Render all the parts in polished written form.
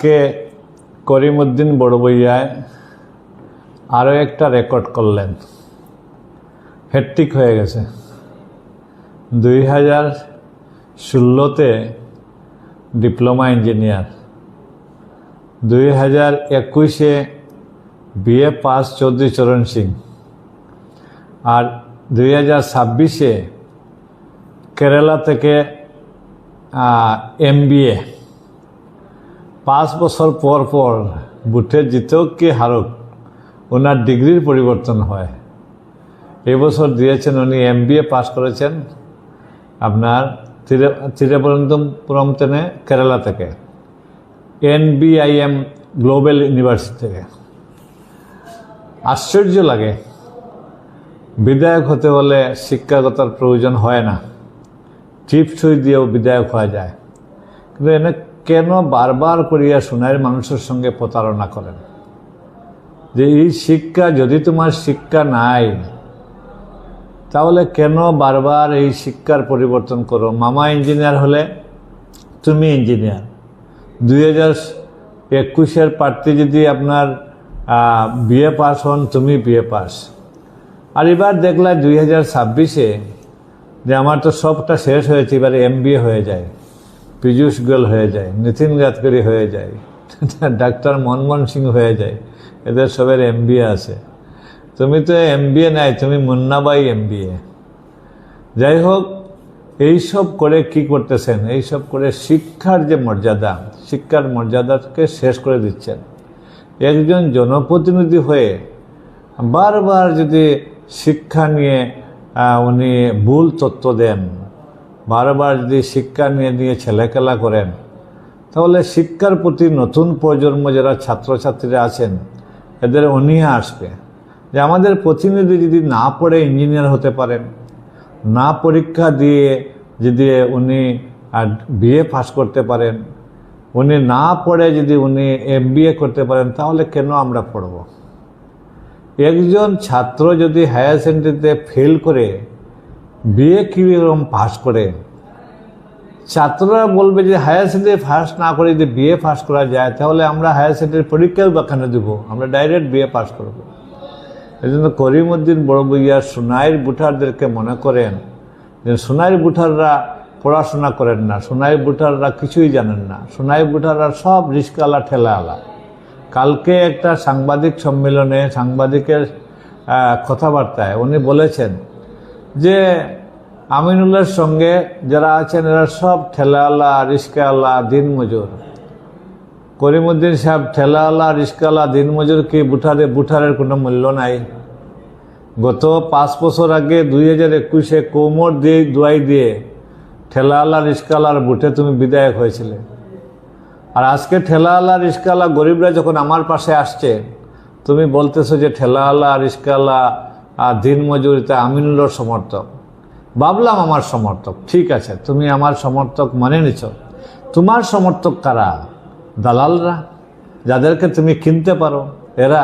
কে করিমউদ্দিন বড়বইয়ায় আরও একটা রেকর্ড করলেন, হ্যাট্রিক হয়ে গেছে। 2016-তে ডিপ্লোমা ইঞ্জিনিয়ার, 2021-এ বিএ পাস চৌধুরী চরণ সিং, আর 2026-এ কেরালা থেকে MBA। 5 বছর পর পর বুথে জিতুক কি হারুক ওনার ডিগ্রির পরিবর্তন হয়। এবছর দিয়েছেন, উনি MBA পাস করেছেন আপনার তিরুবনন্তপুরম থেকে, কেরালা থেকে, NBIM গ্লোবাল ইউনিভার্সিটি থেকে। আশ্চর্য লাগে, বিধায়ক হতে হলে শিক্ষাগতার প্রয়োজন হয় না, টিপ সই দিয়েও বিধায়ক হওয়া যায়। কিন্তু এনে কেন বারবার করিয়া সোনার মানুষের সঙ্গে প্রতারণা করেন? যে এই শিক্ষা, যদি তোমার শিক্ষা নাই তাহলে কেন বারবার এই শিক্ষার পরিবর্তন করো? মামা ইঞ্জিনিয়ার হলে তুমি ইঞ্জিনিয়ার, 2021-এর প্রার্থী যদি আপনার বিএ পাস হন, তুমি বিএ পাস। আর এবার দেখলাম 2026-এ যে আমার তো সবটা শেষ হয়েছে, এবারে MBA হয়ে যায়, পীযূষ গোয়েল হয়ে যায়, নীতিন গাডকারি হয়ে যায়, ডাক্তার মনমোহন সিং হয়ে যায়, এদের সবের MBA আছে। তুমি তো MBA নাই, তুমি মুন্নাবাই MBA। যাই হোক, এইসব করে কি করতেছেন? এইসব করে শিক্ষার যে মর্যাদা, শিক্ষার মর্যাদাকে শেষ করে দিচ্ছেন। একজন জনপ্রতিনিধি হয়ে বারবার যদি শিক্ষা নিয়ে উনি ভুল তথ্য দেন, বারবার যদি শিক্ষা নিয়ে ছেলেখেলা করেন, তাহলে শিক্ষার প্রতি নতুন প্রজন্ম যারা ছাত্রছাত্রীরা আছেন এদের অনীহা আসবে যে আমাদের প্রতিনিধি যদি না পড়ে ইঞ্জিনিয়ার হতে পারেন, না পরীক্ষা দিয়ে যদি উনি বিএ পাস করতে পারেন, উনি না পড়ে যদি উনি MBA করতে পারেন, তাহলে কেন আমরা পড়ব? একজন ছাত্র যদি হায়ার সেকেন্ডারিতে ফেল করে বিএ কীরকম পাস করে, ছাত্ররা বলবে যে হায়ার সেকেন্ডারি পাস না করে যদি বিএ পাস করা যায়, তাহলে আমরা হায়ার সেকেন্ডারি পরীক্ষাও বাখানে দেবো, আমরা ডাইরেক্ট বিএ পাস করব। এই জন্য করিমউদ্দিন বড়বইয়া সোনাইর বুঠারদেরকে মনে করেন যে সোনাইর বুঠাররা পড়াশোনা করেন না, সোনাইর বুঠাররা কিছুই জানেন না, সোনাইর বুঠাররা সব রিস্কালা ঠেলাওয়ালা। কালকে একটা সাংবাদিক সম্মেলনে, সাংবাদিকের কথাবার্তায় উনি বলেছেন যে আমিনুল্লাহর সঙ্গে যারা আছেন এরা সব ঠেলাওয়ালা, রিস্কাওয়ালা, দিনমজুর। করিমউদ্দিন সাহেব, ঠেলাওয়ালা, রিস্কাওয়ালা, দিনমজুর কি বুঠারের কোনো মূল্য নাই? গত 5 বছর আগে 2021-এ কোমর দিয়ে দোয়াই দিয়ে ঠেলাওয়ালা, রিস্কাওয়ালার বুটে তুমি বিধায়ক হয়েছিলে। আর আজকে ঠেলাওয়ালা, রিস্কাওয়ালা, গরিবরা যখন আমার পাশে আসছে, তুমি বলতেছো যে ঠেলাওয়ালা, রিস্কাওয়ালা, দিনমজুর এটা আমিনুল্লাহর সমর্থক। ভাবলাম আমার সমর্থক, ঠিক আছে, তুমি আমার সমর্থক মানে নিছ। তোমার সমর্থক কারা? দালালরা, যাদেরকে তুমি কিনতে পারো, এরা।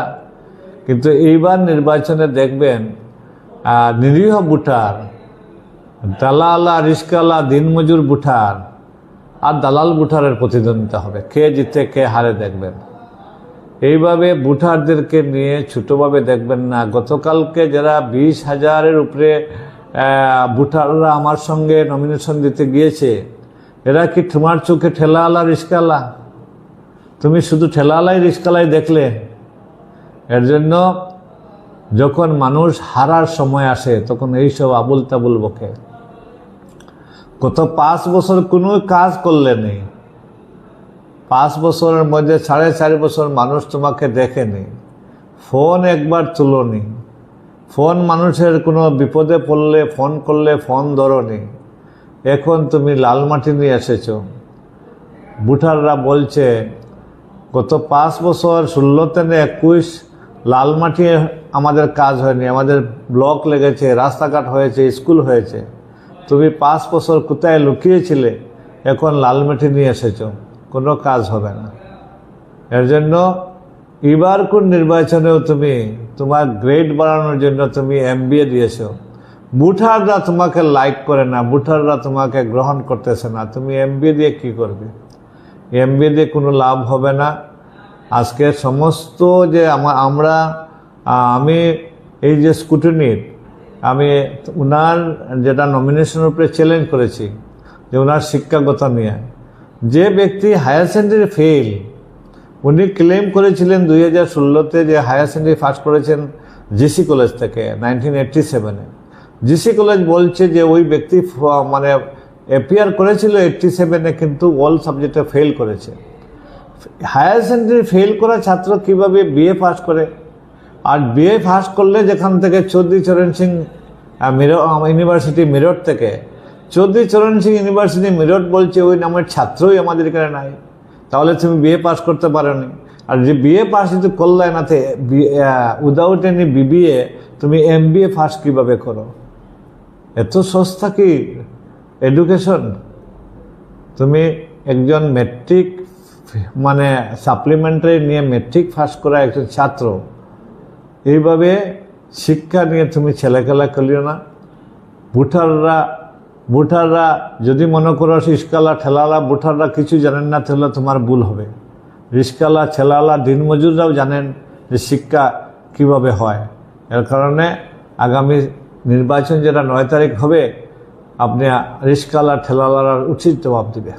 কিন্তু এইবার নির্বাচনে দেখবেন নিরীহ বুঠার, দালালা, রিস্কাওয়ালা, দিনমজুর বুঠার আর দালাল বুঠারের প্রতিদ্বন্দ্বিতা হবে, কে জিতে কে হারে দেখবেন। এইভাবে বুঠারদেরকে নিয়ে ছোটোভাবে দেখবেন না। গতকালকে যারা 20,000-এর উপরে বুঠাররা আমার সঙ্গে নমিনেশন দিতে গিয়েছে, এরা কি তোমার চোখে ঠেলাওয়ালা, রিস্কাওয়ালা? তুমি শুধু ঠেলাওয়ালাই, রিস্কাওয়ালাই দেখলে। এর জন্য যখন মানুষ হারার সময় আসে তখন এইসব আবুল তাবুল বকে। গত 5 বছর কোনো কাজ করলে নেই, 5 বছরের মধ্যে 4.5 বছর মানুষ তোমাকে দেখেনি, ফোন একবার তুলোনি, ফোন মানুষের কোনো বিপদে পড়লে ফোন করলে ফোন ধরোনি। এখন তুমি লাল মাটি নিয়ে এসেছ। বুঠাররা বলছে গত 5 বছর 16 থেকে 21 লাল মাটি আমাদের কাজ হয়নি, আমাদের ব্লক লেগেছে, রাস্তাঘাট হয়েছে, স্কুল হয়েছে। তুমি 5 বছর কোথায় লুকিয়েছিলে? এখন লাল মাটি নিয়ে এসেছ, কোনো কাজ হবে না। এর জন্য এবার কোন নির্বাচনেও তুমি তোমার গ্রেড বাড়ানোর জন্য তুমি MBA দিয়েছ। বুঠাররা তোমাকে লাইক করে না, বুঠাররা তোমাকে গ্রহণ করতেছে না, তুমি MBA দিয়ে কি করবে? এমবিএ দিয়ে কোনো লাভ হবে না। আজকে সমস্ত যে আমি এই যে স্কুটিনির আমি ওনার যেটা নমিনেশনের উপরে চ্যালেঞ্জ করেছি যে ওনার শিক্ষাগত নিয়ে যে ব্যক্তি হায়ার সেকেন্ডারি ফেল, উনি ক্লেম করেছিলেন 2016-তে যে হায়ার সেকেন্ডারি পাস করেছেন জিসি কলেজ থেকে 1987-এ। জিসি কলেজ বলছে যে ওই ব্যক্তি মানে অ্যাপিয়ার করেছিল 87-এ, কিন্তু অল সাবজেক্টে ফেল করেছে। হায়ার সেকেন্ডারি ফেল করা ছাত্র কিভাবে বিএ পাস করে? আর বিএ পাস করলে যেখান থেকে চৌধুরী চরণ সিং ইউনিভার্সিটি মিরট থেকে, চৌধুরী চরণ সিং ইউনিভার্সিটি মিরট বলছে ওই নামের ছাত্রই আমাদের এখানে নাই, তাহলে তুমি বিএ পাস করতে পারোনি। আর যে বিএ পাস যদি করলে না, উইদাউট এনি বিবিএ তুমি এমবিএ পাস কীভাবে করো? এত সস্তা কি এডুকেশন? তুমি একজন মেট্রিক মানে সাপ্লিমেন্টারি নিয়ে মেট্রিক পাস করা একজন ছাত্র, এইভাবে শিক্ষা নিয়ে তুমি ছেলেখেলা করিও না। ভোটাররা যদি মনে করো রিস্কালা ঠেলালা ভোটাররা কিছু জানেন না, তাহলে তোমার ভুল হবে। রিস্কালা ঠেলালা দিনমজুররাও জানেন যে শিক্ষা কিভাবে হয়। এর কারণে আগামী নির্বাচন যেটা 9 তারিখ হবে, আপনি রিস্কালা ঠেলালার উচিত জবাব দিবে।